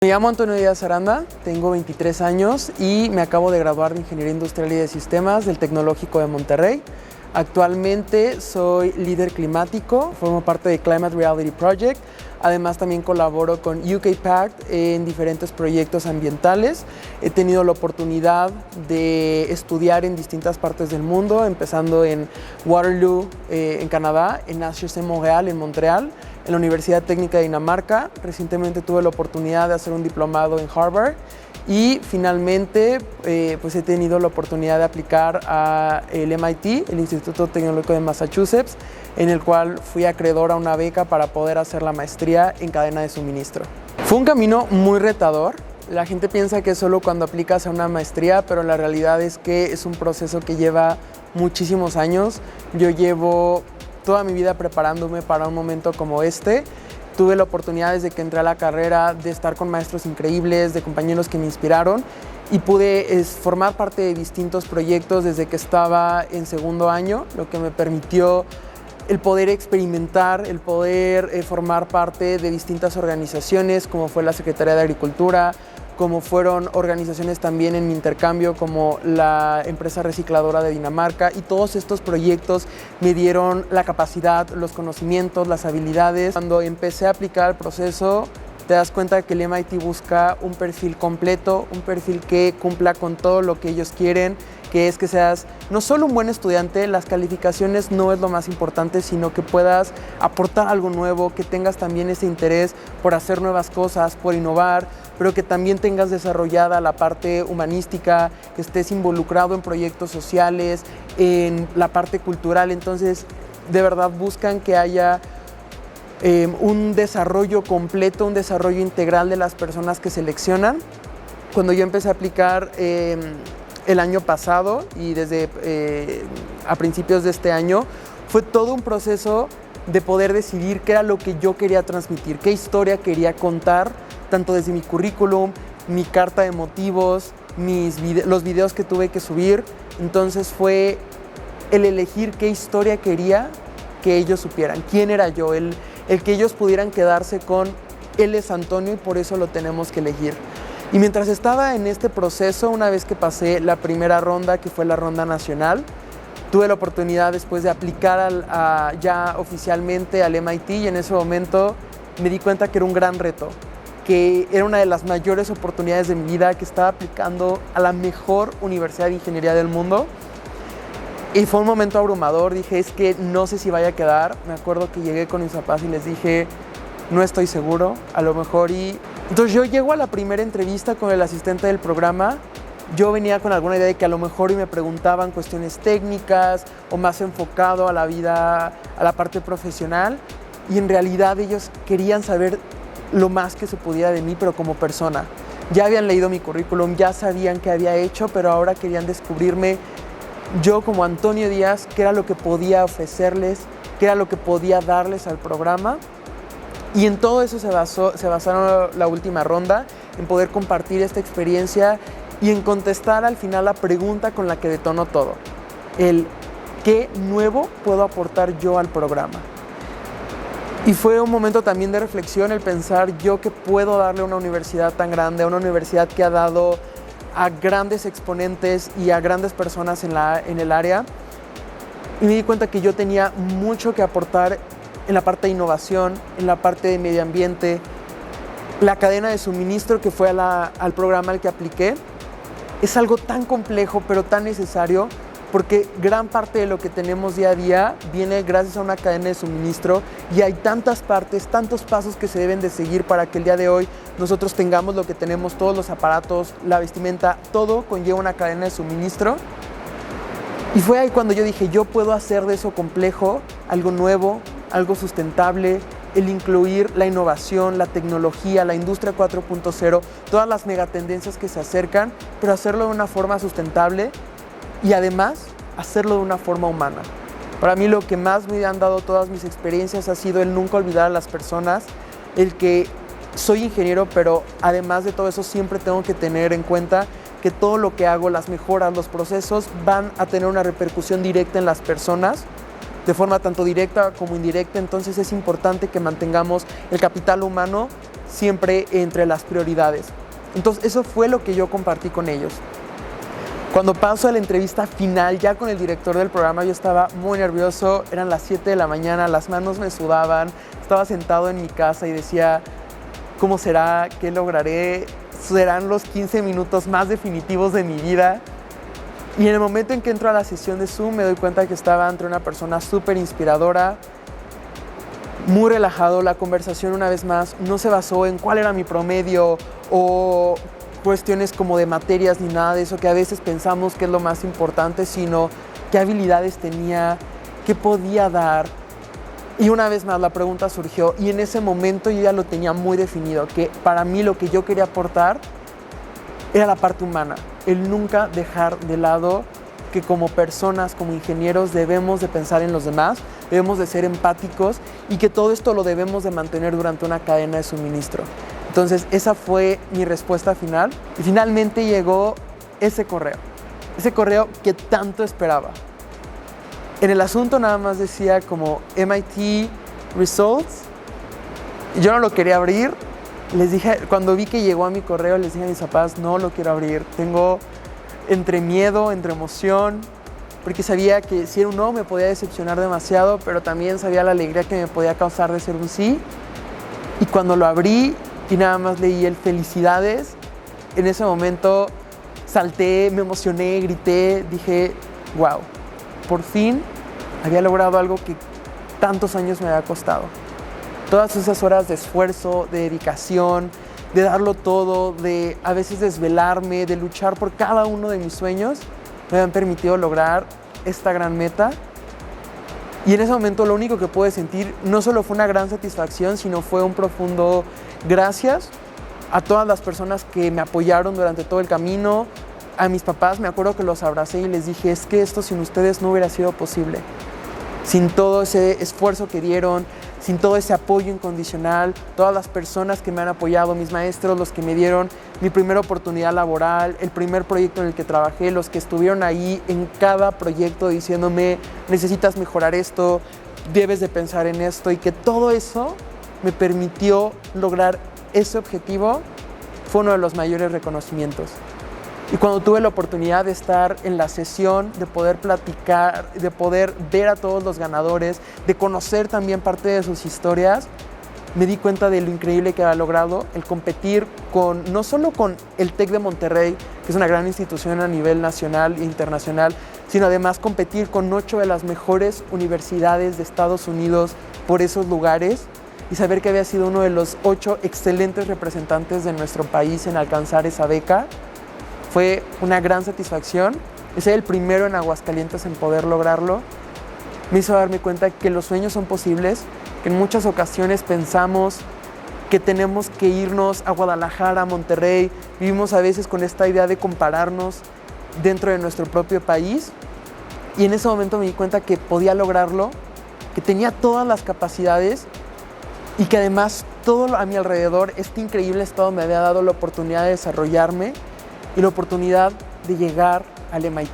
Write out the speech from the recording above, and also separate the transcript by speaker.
Speaker 1: Me llamo Antonio Díaz Aranda, tengo 23 años y me acabo de graduar de Ingeniería Industrial y de Sistemas del Tecnológico de Monterrey. Actualmente soy líder climático, formo parte de Climate Reality Project. Además también colaboro con UK Pact en diferentes proyectos ambientales. He tenido la oportunidad de estudiar en distintas partes del mundo, empezando en Waterloo, en Canadá, en HEC Montréal, en Montreal, en la Universidad Técnica de Dinamarca. Recientemente tuve la oportunidad de hacer un diplomado en Harvard y finalmente pues he tenido la oportunidad de aplicar al MIT, el Instituto Tecnológico de Massachusetts, en el cual fui acreedor a una beca para poder hacer la maestría en cadena de suministro. Fue un camino muy retador. La gente piensa que es solo cuando aplicas a una maestría, pero la realidad es que es un proceso que lleva muchísimos años. Yo llevo toda mi vida preparándome para un momento como este. Tuve la oportunidad desde que entré a la carrera de estar con maestros increíbles, de compañeros que me inspiraron y pude formar parte de distintos proyectos desde que estaba en segundo año, lo que me permitió el poder experimentar, el poder formar parte de distintas organizaciones como fue la Secretaría de Agricultura, como fueron organizaciones también en mi intercambio como la empresa recicladora de Dinamarca, y todos estos proyectos me dieron la capacidad, los conocimientos, las habilidades. Cuando empecé a aplicar el proceso, te das cuenta que el MIT busca un perfil completo, un perfil que cumpla con todo lo que ellos quieren, que es que seas no solo un buen estudiante, las calificaciones no es lo más importante, sino que puedas aportar algo nuevo, que tengas también ese interés por hacer nuevas cosas, por innovar, pero que también tengas desarrollada la parte humanística, que estés involucrado en proyectos sociales, en la parte cultural. Entonces, de verdad buscan que haya un desarrollo completo, un desarrollo integral de las personas que seleccionan. Cuando yo empecé a aplicar el año pasado y desde a principios de este año, fue todo un proceso de poder decidir qué era lo que yo quería transmitir, qué historia quería contar, tanto desde mi currículum, mi carta de motivos, los videos que tuve que subir. Entonces fue el elegir qué historia quería que ellos supieran, quién era yo, el que ellos pudieran quedarse con él es Antonio y por eso lo tenemos que elegir. Y mientras estaba en este proceso, una vez que pasé la primera ronda, que fue la ronda nacional, tuve la oportunidad después de aplicar ya oficialmente al MIT, y en ese momento me di cuenta que era un gran reto, que era una de las mayores oportunidades de mi vida, que estaba aplicando a la mejor universidad de ingeniería del mundo. Y fue un momento abrumador, dije, es que no sé si vaya a quedar. Me acuerdo que llegué con mis papás y les dije, no estoy seguro, a lo mejor. Y entonces yo llego a la primera entrevista con el asistente del programa. Yo venía con alguna idea de que a lo mejor me preguntaban cuestiones técnicas o más enfocado a la vida, a la parte profesional. Y en realidad ellos querían saber lo más que se pudiera de mí, pero como persona. Ya habían leído mi currículum, ya sabían qué había hecho, pero ahora querían descubrirme yo como Antonio Díaz, qué era lo que podía ofrecerles, qué era lo que podía darles al programa. Y en todo eso se basaron la última ronda, en poder compartir esta experiencia y en contestar al final la pregunta con la que detonó todo. El ¿qué nuevo puedo aportar yo al programa? Y fue un momento también de reflexión el pensar yo qué puedo darle a una universidad tan grande, a una universidad que ha dado a grandes exponentes y a grandes personas en el área. Y me di cuenta que yo tenía mucho que aportar en la parte de innovación, en la parte de medio ambiente, la cadena de suministro, que fue al programa al que apliqué. Es algo tan complejo, pero tan necesario, porque gran parte de lo que tenemos día a día viene gracias a una cadena de suministro, y hay tantas partes, tantos pasos que se deben de seguir para que el día de hoy nosotros tengamos lo que tenemos, todos los aparatos, la vestimenta, todo conlleva una cadena de suministro. Y fue ahí cuando yo dije, yo puedo hacer de eso complejo algo nuevo, algo sustentable, el incluir la innovación, la tecnología, la industria 4.0, todas las megatendencias que se acercan, pero hacerlo de una forma sustentable y además hacerlo de una forma humana. Para mí lo que más me han dado todas mis experiencias ha sido el nunca olvidar a las personas, el que soy ingeniero, pero además de todo eso siempre tengo que tener en cuenta que todo lo que hago, las mejoras, los procesos van a tener una repercusión directa en las personas, de forma tanto directa como indirecta. Entonces es importante que mantengamos el capital humano siempre entre las prioridades. Entonces eso fue lo que yo compartí con ellos. Cuando paso a la entrevista final ya con el director del programa, yo estaba muy nervioso, eran las 7 de la mañana, las manos me sudaban, estaba sentado en mi casa y decía, ¿cómo será? ¿Qué lograré? ¿Serán los 15 minutos más definitivos de mi vida? Y en el momento en que entro a la sesión de Zoom me doy cuenta que estaba ante una persona súper inspiradora, muy relajado. La conversación, una vez más, no se basó en cuál era mi promedio o cuestiones como de materias ni nada de eso que a veces pensamos que es lo más importante, sino qué habilidades tenía, qué podía dar. Y una vez más la pregunta surgió y en ese momento yo ya lo tenía muy definido, que para mí lo que yo quería aportar era la parte humana, el nunca dejar de lado que como personas, como ingenieros debemos de pensar en los demás, debemos de ser empáticos y que todo esto lo debemos de mantener durante una cadena de suministro. Entonces esa fue mi respuesta final y finalmente llegó ese correo que tanto esperaba. En el asunto nada más decía como MIT Results. Yo no lo quería abrir. Les dije, cuando vi que llegó a mi correo, les dije a mis papás, no lo quiero abrir. Tengo entre miedo, entre emoción, porque sabía que si era un no me podía decepcionar demasiado, pero también sabía la alegría que me podía causar de ser un sí. Y cuando lo abrí y nada más leí el felicidades, en ese momento salté, me emocioné, grité, dije, wow, por fin había logrado algo que tantos años me había costado. Todas esas horas de esfuerzo, de dedicación, de darlo todo, de a veces desvelarme, de luchar por cada uno de mis sueños, me han permitido lograr esta gran meta. Y en ese momento lo único que pude sentir no solo fue una gran satisfacción, sino fue un profundo gracias a todas las personas que me apoyaron durante todo el camino. A mis papás me acuerdo que los abracé y les dije, es que esto sin ustedes no hubiera sido posible. Sin todo ese esfuerzo que dieron, sin todo ese apoyo incondicional, todas las personas que me han apoyado, mis maestros, los que me dieron mi primera oportunidad laboral, el primer proyecto en el que trabajé, los que estuvieron ahí en cada proyecto diciéndome, necesitas mejorar esto, debes de pensar en esto, y que todo eso me permitió lograr ese objetivo, fue uno de los mayores reconocimientos. Y cuando tuve la oportunidad de estar en la sesión, de poder platicar, de poder ver a todos los ganadores, de conocer también parte de sus historias, me di cuenta de lo increíble que había logrado el competir no solo con el TEC de Monterrey, que es una gran institución a nivel nacional e internacional, sino además competir con 8 de las mejores universidades de Estados Unidos por esos lugares y saber que había sido uno de los 8 excelentes representantes de nuestro país en alcanzar esa beca. Fue una gran satisfacción. Ser el primero en Aguascalientes en poder lograrlo me hizo darme cuenta que los sueños son posibles, que en muchas ocasiones pensamos que tenemos que irnos a Guadalajara, a Monterrey. Vivimos a veces con esta idea de compararnos dentro de nuestro propio país. Y en ese momento me di cuenta que podía lograrlo, que tenía todas las capacidades y que además todo a mi alrededor, este increíble estado me había dado la oportunidad de desarrollarme y la oportunidad de llegar al MIT.